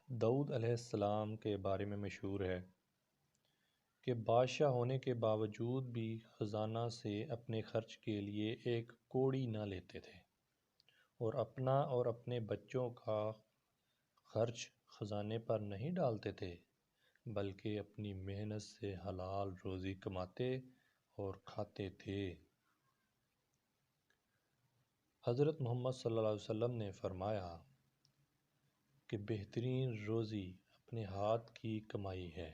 داؤد علیہ السلام کے بارے میں مشہور ہے کہ بادشاہ ہونے کے باوجود بھی خزانہ سے اپنے خرچ کے لیے ایک کوڑی نہ لیتے تھے اور اپنا اور اپنے بچوں کا خرچ خزانے پر نہیں ڈالتے تھے، بلکہ اپنی محنت سے حلال روزی کماتے اور کھاتے تھے۔ حضرت محمد صلی اللہ علیہ وسلم نے فرمایا کہ بہترین روزی اپنے ہاتھ کی کمائی ہے،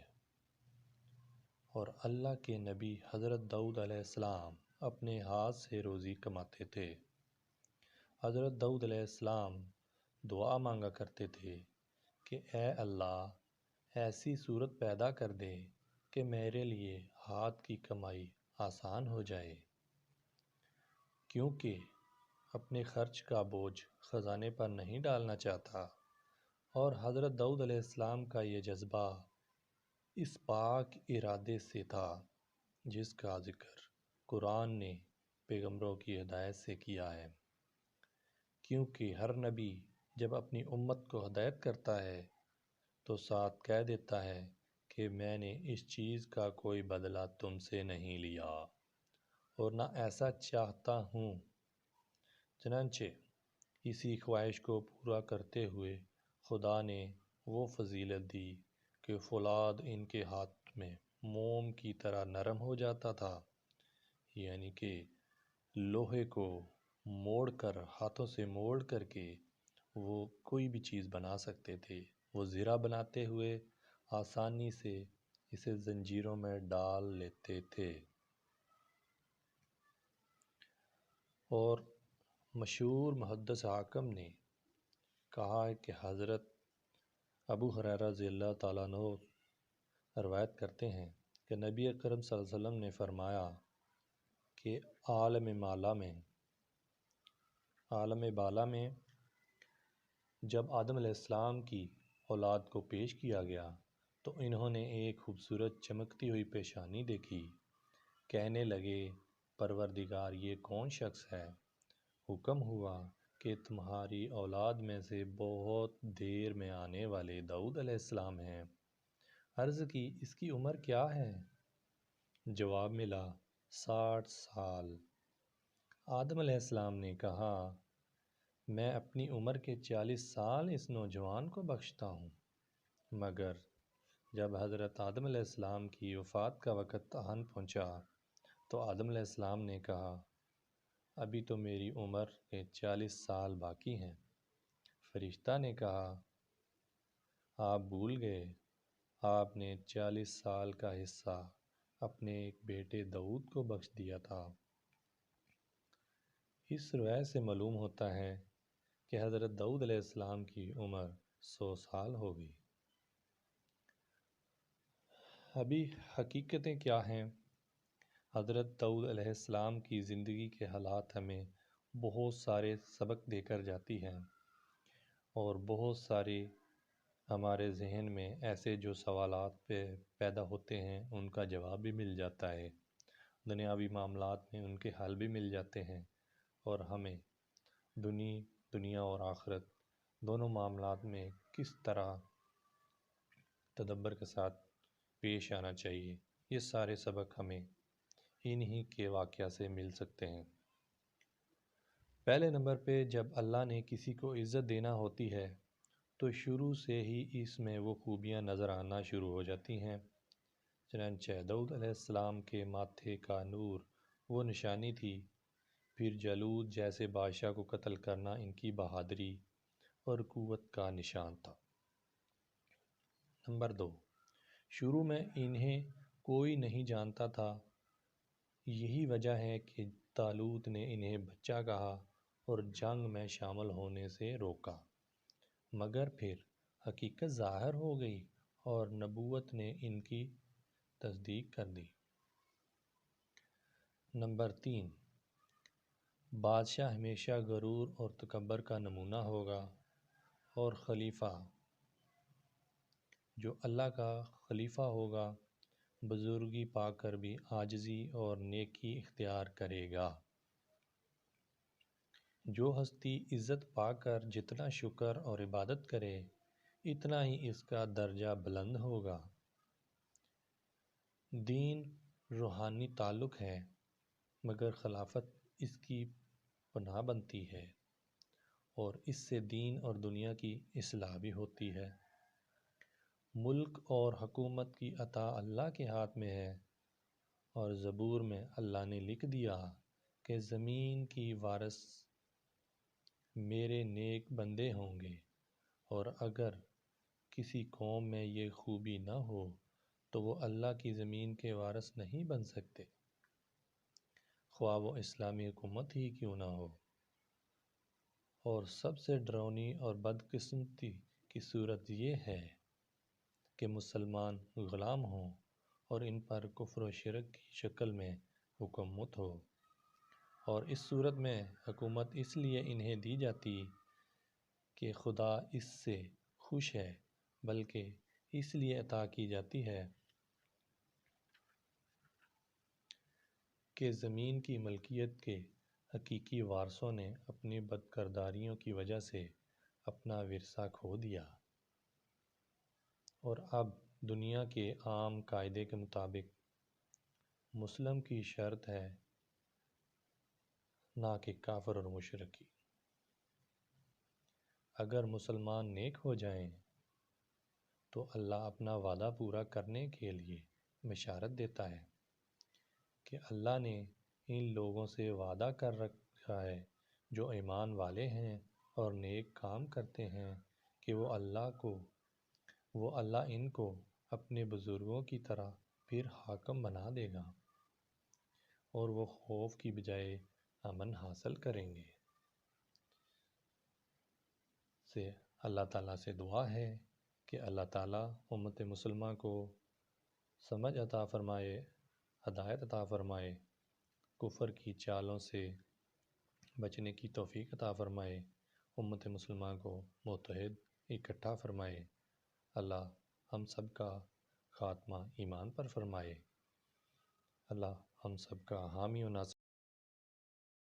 اور اللہ کے نبی حضرت داؤد علیہ السلام اپنے ہاتھ سے روزی کماتے تھے۔ حضرت داؤد علیہ السلام دعا مانگا کرتے تھے کہ اے اللہ، ایسی صورت پیدا کر دے کہ میرے لیے ہاتھ کی کمائی آسان ہو جائے، کیونکہ اپنے خرچ کا بوجھ خزانے پر نہیں ڈالنا چاہتا۔ اور حضرت داؤد علیہ السلام کا یہ جذبہ اس پاک ارادے سے تھا جس کا ذکر قرآن نے پیغمبروں کی ہدایت سے کیا ہے، کیونکہ ہر نبی جب اپنی امت کو ہدایت کرتا ہے تو ساتھ کہہ دیتا ہے کہ میں نے اس چیز کا کوئی بدلہ تم سے نہیں لیا اور نہ ایسا چاہتا ہوں۔ چنانچہ اسی خواہش کو پورا کرتے ہوئے خدا نے وہ فضیلت دی کہ فولاد ان کے ہاتھ میں موم کی طرح نرم ہو جاتا تھا، یعنی کہ لوہے کو موڑ کر ہاتھوں سے موڑ کر کے وہ کوئی بھی چیز بنا سکتے تھے۔ وہ زرہ بناتے ہوئے آسانی سے اسے زنجیروں میں ڈال لیتے تھے۔ اور مشہور محدث حاکم نے کہا ہے کہ حضرت ابو ہریرہ رضی اللہ تعالیٰ عنہ روایت کرتے ہیں کہ نبی اکرم صلی اللہ علیہ وسلم نے فرمایا کہ عالم بالا میں جب آدم علیہ السلام کی اولاد کو پیش کیا گیا تو انہوں نے ایک خوبصورت چمکتی ہوئی پیشانی دیکھی۔ کہنے لگے، پروردگار، یہ کون شخص ہے؟ حکم ہوا کہ تمہاری اولاد میں سے بہت دیر میں آنے والے داؤد علیہ السلام ہیں۔ عرض کی، اس کی عمر کیا ہے؟ جواب ملا، 60 سال۔ آدم علیہ السلام نے کہا، میں اپنی عمر کے 40 سال اس نوجوان کو بخشتا ہوں۔ مگر جب حضرت آدم علیہ السلام کی وفات کا وقت آن پہنچا تو آدم علیہ السلام نے کہا، ابھی تو میری عمر کے 40 سال باقی ہیں۔ فرشتہ نے کہا، آپ بھول گئے، آپ نے 40 سال کا حصہ اپنے ایک بیٹے داؤد کو بخش دیا تھا۔ اس روایت سے معلوم ہوتا ہے کہ حضرت داؤد علیہ السلام کی عمر 100 سال ہو گئی۔ ابھی حقیقتیں کیا ہیں؟ حضرت داؤد علیہ السلام کی زندگی کے حالات ہمیں بہت سارے سبق دے کر جاتی ہیں، اور بہت سارے ہمارے ذہن میں ایسے جو سوالات پیدا ہوتے ہیں ان کا جواب بھی مل جاتا ہے، دنیاوی معاملات میں ان کے حل بھی مل جاتے ہیں، اور ہمیں دنیا اور آخرت دونوں معاملات میں کس طرح تدبر کے ساتھ پیش آنا چاہیے، یہ سارے سبق ہمیں انہی کے واقعہ سے مل سکتے ہیں۔ پہلے نمبر پہ جب اللہ نے کسی کو عزت دینا ہوتی ہے تو شروع سے ہی اس میں وہ خوبیاں نظر آنا شروع ہو جاتی ہیں۔ چنانچہ داؤد علیہ السلام کے ماتھے کا نور وہ نشانی تھی، پھر جالوت جیسے بادشاہ کو قتل کرنا ان کی بہادری اور قوت کا نشان تھا۔ نمبر 2، شروع میں انہیں کوئی نہیں جانتا تھا، یہی وجہ ہے کہ طالوت نے انہیں بچہ کہا اور جنگ میں شامل ہونے سے روکا، مگر پھر حقیقت ظاہر ہو گئی اور نبوت نے ان کی تصدیق کر دی۔ نمبر 3، بادشاہ ہمیشہ غرور اور تکبر کا نمونہ ہوگا، اور خلیفہ جو اللہ کا خلیفہ ہوگا بزرگی پا کر بھی عاجزی اور نیکی اختیار کرے گا۔ جو ہستی عزت پا کر جتنا شکر اور عبادت کرے، اتنا ہی اس کا درجہ بلند ہوگا۔ دین روحانی تعلق ہے، مگر خلافت اس کی پناہ بنتی ہے، اور اس سے دین اور دنیا کی اصلاح بھی ہوتی ہے۔ ملک اور حکومت کی عطا اللہ کے ہاتھ میں ہے، اور زبور میں اللہ نے لکھ دیا کہ زمین کی وارث میرے نیک بندے ہوں گے، اور اگر کسی قوم میں یہ خوبی نہ ہو تو وہ اللہ کی زمین کے وارث نہیں بن سکتے، خواہ وہ اسلامی حکومت ہی کیوں نہ ہو۔ اور سب سے ڈراؤنی اور بدقسمتی کی صورت یہ ہے کہ مسلمان غلام ہوں اور ان پر کفر و شرک کی شکل میں حکومت ہو، اور اس صورت میں حکومت اس لیے انہیں دی جاتی کہ خدا اس سے خوش ہے، بلکہ اس لیے عطا کی جاتی ہے کہ زمین کی ملکیت کے حقیقی وارثوں نے اپنی بدکرداریوں کی وجہ سے اپنا ورثہ کھو دیا، اور اب دنیا کے عام قاعدے کے مطابق مسلم کی شرط ہے، نہ کہ کافر اور مشرک کی۔ اگر مسلمان نیک ہو جائیں تو اللہ اپنا وعدہ پورا کرنے کے لیے بشارت دیتا ہے کہ اللہ نے ان لوگوں سے وعدہ کر رکھا ہے جو ایمان والے ہیں اور نیک کام کرتے ہیں کہ وہ اللہ ان کو اپنے بزرگوں کی طرح پھر حاکم بنا دے گا، اور وہ خوف کی بجائے امن حاصل کریں گے۔ سے اللہ تعالیٰ سے دعا ہے کہ اللہ تعالیٰ امت مسلمہ کو سمجھ عطا فرمائے، ہدایت عطا فرمائے، کفر کی چالوں سے بچنے کی توفیق عطا فرمائے، امت مسلمہ کو متحد اکٹھا فرمائے۔ اللہ ہم سب کا خاتمہ ایمان پر فرمائے۔ اللہ ہم سب کا حامی و ناصر